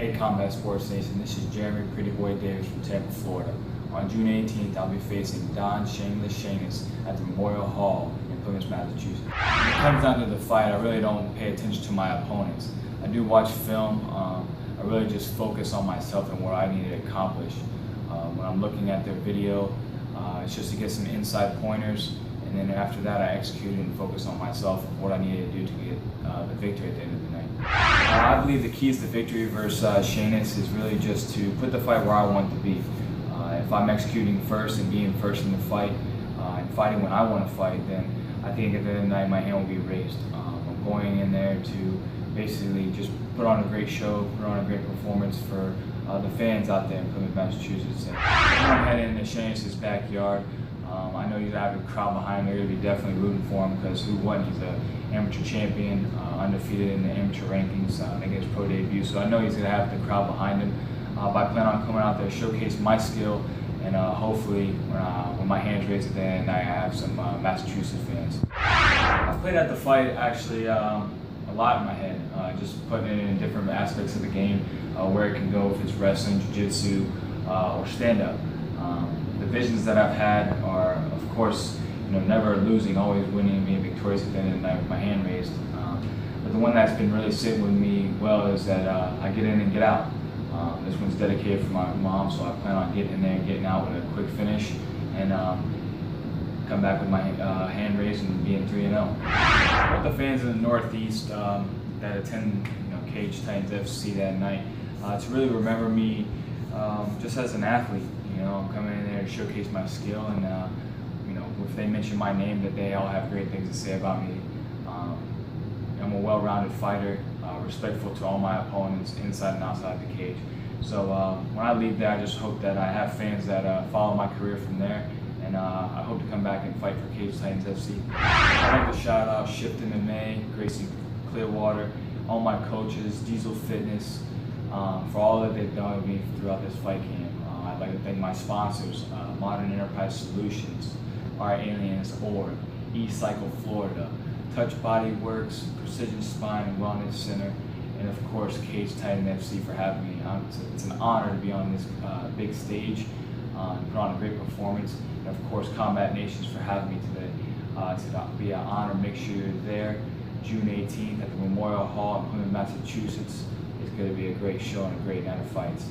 Hey Combat Sports Nation, this is Jeremy Pretty Boy Davis from Tampa, Florida. On June 18th, I'll be facing Don Shainis at the Memorial Hall in Plymouth, Massachusetts. When it comes down to the fight, I really don't pay attention to my opponents. I do watch film. I really just focus on myself and what I need to accomplish. When I'm looking at their video, it's just to get some inside pointers, and then after that I execute and focus on myself and what I need to do to get the victory at the end of the night. I believe the keys to victory versus Shainis is really just to put the fight where I want it to be. If I'm executing first and being first in the fight and fighting when I want to fight, then I think at the end of the night my hand will be raised. I'm going in there to basically just put on a great show, put on a great performance for the fans out there in Plymouth, Massachusetts. And I'm heading into Shainis' backyard. I know he's going to have a crowd behind him. They're going to be definitely rooting for him because who won? He's an amateur champion, undefeated in the amateur rankings. I think it's pro debut, so I know he's going to have the crowd behind him. But I plan on coming out there, showcase my skill, and hopefully when my hands raised at the end, I have some Massachusetts fans. I played at the fight actually a lot in my head, just putting it in different aspects of the game, where it can go, if it's wrestling, jiu-jitsu, or stand-up. The visions that I've had are, of course, never losing, always winning and being victorious at the end of the night with my hand raised. But the one that's been really sitting with me well is that I get in and get out. This one's dedicated for my mom, so I plan on getting in there and getting out with a quick finish and come back with my hand raised and being 3-0. With the fans in the Northeast that attend Cage Titans FC that night, to really remember me just as an athlete. I'm coming in there to showcase my skill, and if they mention my name, that they all have great things to say about me. I'm a well-rounded fighter, respectful to all my opponents inside and outside the cage. So when I leave there, I just hope that I have fans that follow my career from there, and I hope to come back and fight for Cage Titans FC. I'd like to shout out Shift MMA, Gracie Clearwater, all my coaches, Diesel Fitness, for all that they've done with me throughout this fight camp. I'd like to thank my sponsors, Modern Enterprise Solutions, Our Aliens Org, E-Cycle Florida, Touch Body Works, Precision Spine and Wellness Center, and of course Cage Titan FC for having me. It's an honor to be on this big stage and put on a great performance, and of course Combat Nations for having me today. It's going to be an honor. Make sure you're there June 18th at the Memorial Hall in Plymouth, Massachusetts. It's going to be a great show and a great night of fights.